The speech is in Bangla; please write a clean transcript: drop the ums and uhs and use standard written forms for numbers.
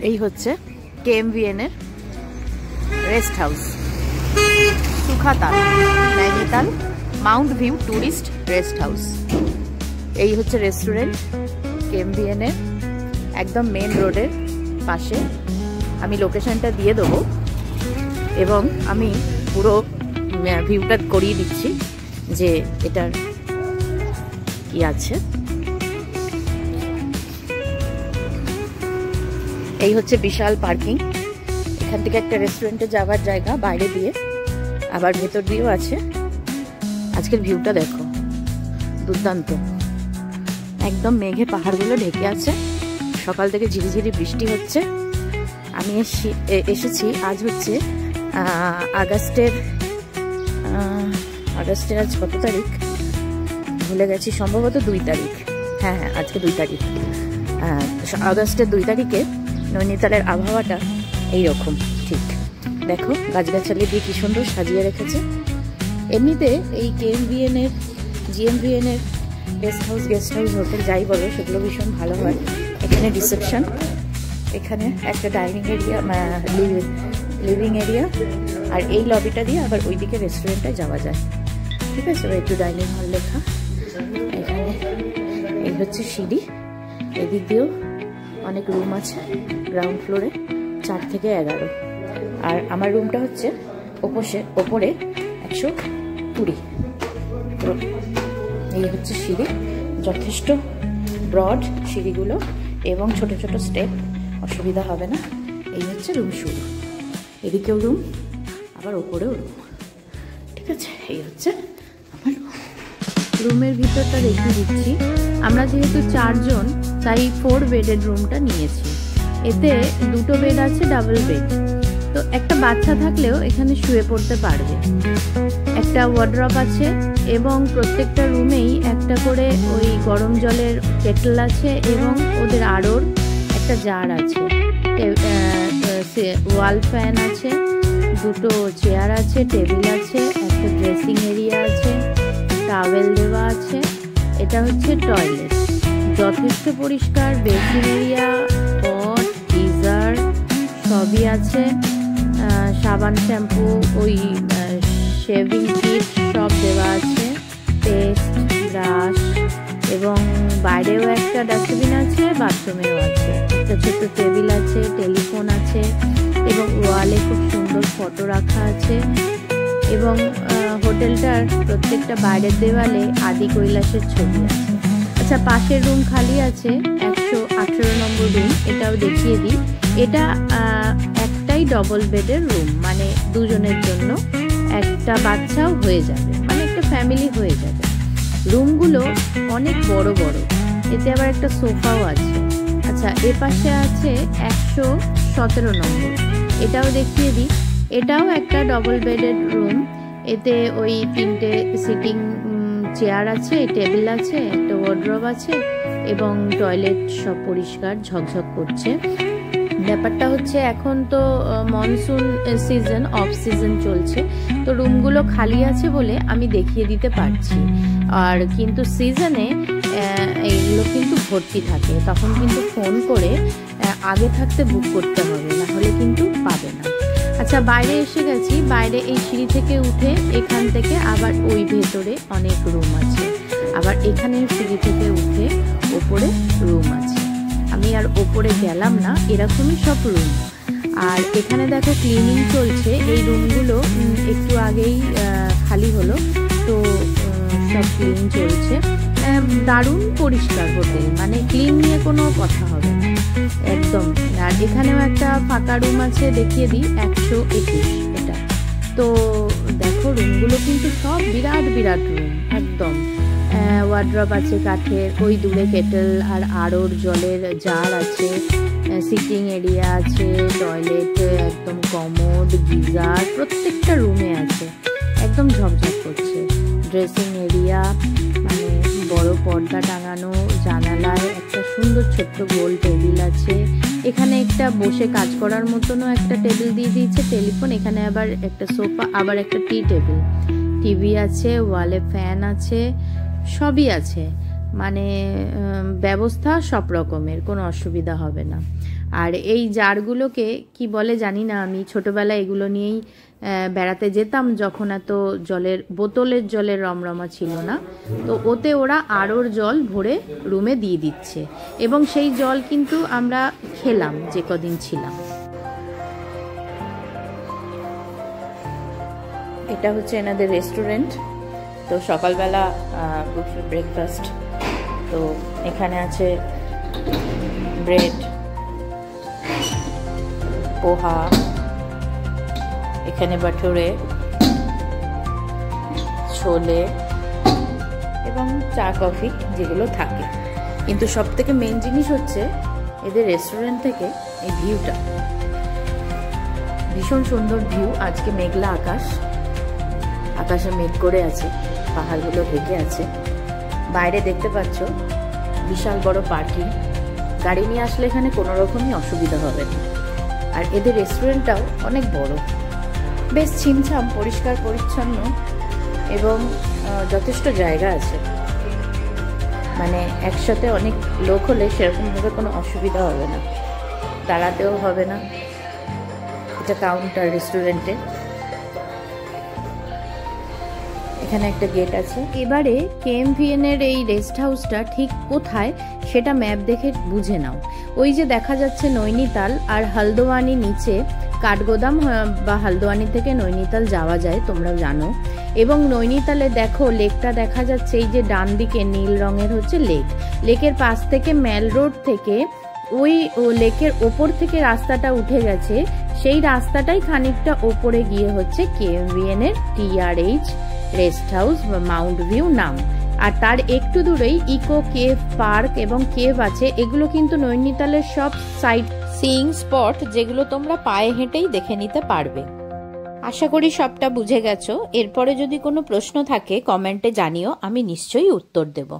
এই হচ্ছে KMVN এর rest house, Sukhatal Nainital mount view tourist rest house. এই হচ্ছে রেস্টুরেন্ট KMVN এর, একদম মেন রোডের পাশে। আমি লোকেশনটা দিয়ে দেবো এবং আমি পুরো ভিউটা করিয়ে দিচ্ছি যে এটার কি আছে। এই হচ্ছে বিশাল পার্কিং, এখান থেকে একটা রেস্টুরেন্টে যাওয়ার জায়গা বাইরে দিয়ে, আবার ভেতর দিয়েও আছে। আজকের ভিউটা দেখো, দুর্দান্ত, একদম মেঘে পাহাড়গুলো ঢেকে আছে, সকাল থেকে ঝিরিঝিরি বৃষ্টি হচ্ছে। আমি এসেছি আজ হচ্ছে আগস্টের আজ কত তারিখ ভুলে গেছি, সম্ভবত 2 তারিখ। হ্যাঁ, আজকে 2 তারিখ। আগস্টের 2 তারিখে নৈনিতালের আবহাওয়াটা এইরকম, ঠিক দেখো, গাছগাছালি দিয়ে কি সুন্দর সাজিয়ে রেখেছে। এমনিতে এই KMVN এর GMVN এর গেস্ট হাউস হোটেল যাই বলো, সেগুলো ভীষণ ভালো হয়। এখানে রিসেপশন, এখানে একটা ডাইনিং এরিয়া, লিভিং এরিয়া, আর এই লবিটা দিয়ে আবার ওইদিকে রেস্টুরেন্টে যাওয়া যায়। ঠিক আছে, একটু ডাইনিং হল লেখা। এখানে এই হচ্ছে সিঁড়ি, এদিক দিয়েও অনেক রুম আছে গ্রাউন্ড ফ্লোরে, 4 থেকে 11। আর আমার রুমটা হচ্ছে ওপরে 120। এই হচ্ছে সিঁড়ি, যথেষ্ট ব্রড সিঁড়িগুলো এবং ছোট ছোট স্টেপ, অসুবিধা হবে না। এই হচ্ছে রুম শুরু, এদিকেও রুম, আবার ওপরেও রুম। ঠিক আছে, এই হচ্ছে আমার রুমের ভিতরটা দেখিয়ে দিচ্ছি। আমরা যেহেতু 4 জন, তাই 4 বেডের রুমটা নিয়েছি। এতে 2টো বেড আছে, ডাবল বেড, তো একটা বাচ্চা থাকলেও এখানে শুয়ে পড়তে পারবে। একটা ওয়ার্ড্রপ আছে এবং প্রত্যেকটা রুমেই একটা করে ওই গরম জলের কেটল আছে এবং ওদের আড়োর একটা জার আছে। ওয়াল ফ্যান আছে, 2টো চেয়ার আছে, টেবিল আছে, একটা ড্রেসিং এরিয়া আছে, টাওয়েল দেওয়া আছে। এটা হচ্ছে টয়লেট, যথেষ্ট পরিষ্কার। বেসিন এরিয়া, পট, গিজার সবই আছে। সাবান, শ্যাম্পু, ওই শেভিং কিট সব দেওয়া আছে, পেস্ট, ব্রাশ, এবং বাইরেও একটা ডাস্টবিন আছে, বাথরুমেও আছে। একটা ছোট্ট টেবিল আছে, টেলিফোন আছে এবং ওয়ালে খুব সুন্দর ফটো রাখা আছে। এবং হোটেলটার প্রত্যেকটা বাইরের দেওয়ালে আদি কৈলাসের ছবি আছে। আচ্ছা, পাশের রুম খালি আছে, 118 নম্বর রুম, এটাও দেখিয়ে দিই। এটা একটাই ডবল বেডের রুম, মানে 2 জনের জন্য, একটা বাচ্চাও হয়ে যাবে, মানে একটা ফ্যামিলি হয়ে যাবে। রুমগুলো অনেক বড় বড়, এতে আবার একটা সোফাও আছে। আচ্ছা, এ পাশে আছে 117 নম্বর, এটাও দেখিয়ে দিই। এটাও একটা ডবল বেডের রুম, এতে ওই 3টে সিটিং চেয়ার আছে, টেবিল আছে, একটা ওয়ার্ড্রোব আছে এবং টয়লেট সব পরিষ্কার ঝকঝক করছে। ব্যাপারটা হচ্ছে এখন তো মনসুন সিজন, অফ সিজন চলছে, তো রুমগুলো খালি আছে বলে আমি দেখিয়ে দিতে পারছি। আর কিন্তু সিজনে এইগুলো কিন্তু ভর্তি থাকে, তখন কিন্তু ফোন করে আগে থাকতে বুক করতে হবে, না হলে কিন্তু পাবে না। আচ্ছা, বাইরে এসে গেছি। বাইরে এই সিঁড়ি থেকে উঠে এখান থেকে আবার ওই ভেতরে অনেক রুম আছে, আবার এখানে সিঁড়ি থেকে উঠে ওপরে রুম আছে। আমি আর ওপরে গেলাম না, এরকমই সব রুম। আর এখানে দেখো ক্লিনিং চলছে, এই রুমগুলো একটু আগেই খালি হলো, তো সব ক্লিন চলছে। দারুণ পরিষ্কার হোটেল, মানে ক্লিন নিয়ে কোনো কথা হবে না একদম। আর এখানেও একটা ফাঁকা রুম আছে, দেখিয়ে দিই, 121 এটা। তো দেখো রুমগুলো কিন্তু সব বিরাট বিরাট রুম একদম। ওয়ার্ড্রপ আছে কাঠের, ওই দূরে কেটেল আর আড়োর জলের জার আছে, সিটিং এরিয়া আছে, টয়লেট, একদম কমোড, গিজার প্রত্যেকটা রুমে আছে, একদম ঝকঝক করছে। ড্রেসিং এরিয়া, মানে বড় পর্দা টাঙানো, জানালায় একটা সুন্দর ছোট্ট গোল টেবিল আছে। এখানে একটা বসে কাজ করার মতনও একটা টেবিল দিয়ে দিয়েছে, টেলিফোন, এখানে আবার একটা সোফা, আবার একটা টি টেবিল, টিভি আছে, ওয়ালে ফ্যান আছে, সবই আছে, মানে ব্যবস্থা সব রকমের, কোনো অসুবিধা হবে না। আর এই জারগুলোকে কি বলে জানি না, আমি ছোটোবেলায় এগুলো নিয়েই বেড়াতে যেতাম যখন এত বোতলের জলের রমরমা ছিল না। তো ওতে ওরা আরোর জল ভরে রুমে দিয়ে দিচ্ছে এবং সেই জল কিন্তু আমরা খেলাম যে কদিন ছিলাম। এটা হচ্ছে এনাদের রেস্টুরেন্ট। তো সকালবেলা ব্রেকফাস্ট, তো এখানে আছে ব্রেড, পোহা, এখানে বাটুরে, ছোলে এবং চা কফি যেগুলো থাকে। কিন্তু সব থেকে মেন জিনিস হচ্ছে এদের রেস্টুরেন্ট থেকে এই ভিউটা, ভীষণ সুন্দর ভিউ। আজকে মেঘলা আকাশ, আকাশে মেঘ করে আছে, পাহাড়গুলো ঢেকে আছে। বাইরে দেখতে পাচ্ছ বিশাল বড় পার্কিং, গাড়ি নিয়ে আসলে এখানে কোনো রকমই অসুবিধা হবে না। আর এদের রেস্টুরেন্টটাও অনেক বড়, বেশ ছিমছাম, পরিষ্কার পরিচ্ছন্ন এবং যথেষ্ট জায়গা আছে। মানে একসাথে অনেক লোক হলে সেরকমভাবে কোনো অসুবিধা হবে না, দাঁড়াতেও হবে না। এটা কাউন্টার রেস্টুরেন্টে, এখানে একটা গেট আছে। এবারে KMVN এর এই রেস্ট হাউসটা ঠিক কোথায় সেটা ম্যাপ দেখে বুঝে নাও। ওই যে দেখা যাচ্ছে নৈনিতাল আর হলদোয়ানি, নিচে কাঠগোদাম বা হলদোয়ানি থেকে নৈনিতাল যাওয়া যায়, তোমরা জানো। এবং নৈনিতালে দেখো লেকটা দেখা যাচ্ছে, এই যে ডান দিকে নীল রঙের হচ্ছে লেক। লেকের পাশ থেকে মেল রোড থেকে ওই লেকের ওপর থেকে রাস্তাটা উঠে গেছে, সেই রাস্তাটাই খানিকটা ওপরে গিয়ে হচ্ছে KMVN এর TRH রেস্ট হাউস বা মাউন্ট ভিউ নাম। আর তার একটু দূরেই ইকো কেভ পার্ক এবং কেভ আছে। এগুলো কিন্তু নৈনিতালের সব সাইট সিইং স্পট, যেগুলো তোমরা পায়ে হেঁটেই দেখে নিতে পারবে। আশা করি সবটা বুঝে গেছো। এরপরে যদি কোনো প্রশ্ন থাকে কমেন্টে জানিও, আমি নিশ্চয়ই উত্তর দেব।